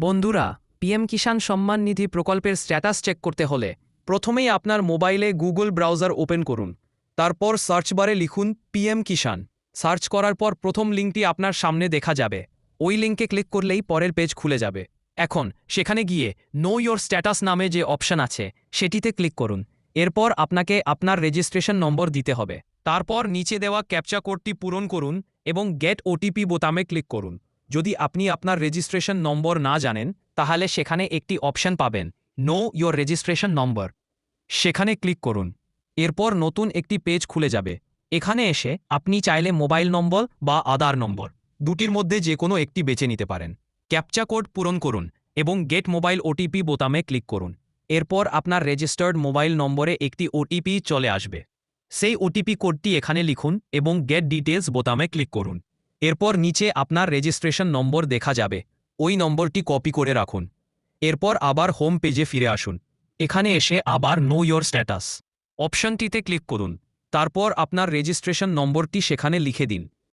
বন্ধুরা, পিএম কিষাণ সম্মান নিধি প্রকল্পের status check করতে হলে প্রথমেই আপনার মোবাইলে গুগল ব্রাউজার ওপেন করুন। তারপর সার্চ বারে লিখুন পিএম কিষাণ। সার্চ করার পর প্রথম লিঙ্কটি আপনার সামনে দেখা যাবে। ওই লিঙ্কে ক্লিক করলেই পরের পেজ খুলে যাবে। এখন সেখানে গিয়ে নো ইয়োর স্ট্যাটাস নামে যে অপশন আছে সেটিতে ক্লিক করুন। এরপর আপনাকে আপনার রেজিস্ট্রেশন নম্বর দিতে হবে। তারপর নিচে দেওয়া ক্যাপচা কোডটি পূরণ করুন এবং গেট ওটিপি বোতামে ক্লিক করুন। যদি আপনি আপনার রেজিস্ট্রেশন নম্বর না জানেন তাহলে সেখানে একটি অপশন পাবেন, নো ইয়োর রেজিস্ট্রেশন নম্বর। সেখানে ক্লিক করুন। এরপর নতুন একটি পেজ খুলে যাবে। এখানে এসে আপনি চাইলে মোবাইল নম্বর বা আধার নম্বর দুটির মধ্যে যে কোনো একটি বেছে নিতে পারেন। ক্যাপচা কোড পূরণ করুন এবং গেট মোবাইল ওটিপি বোতামে ক্লিক করুন। এরপর আপনার রেজিস্টার্ড মোবাইল নম্বরে একটি ওটিপি চলে আসবে। সেই ওটিপি কোডটি এখানে লিখুন এবং গেট ডিটেলস বোতামে ক্লিক করুন। এরপর নিচে আপনার রেজিস্ট্রেশন নম্বর দেখা যাবে। ওই নম্বরটি কপি করে রাখুন। এরপর আবার হোম পেজে ফিরে আসুন। এখানে এসে আবার নো ইয়োর স্ট্যাটাস অপশনটিতে ক্লিক করুন। তারপর আপনার রেজিস্ট্রেশন নম্বরটি সেখানে লিখে দিন।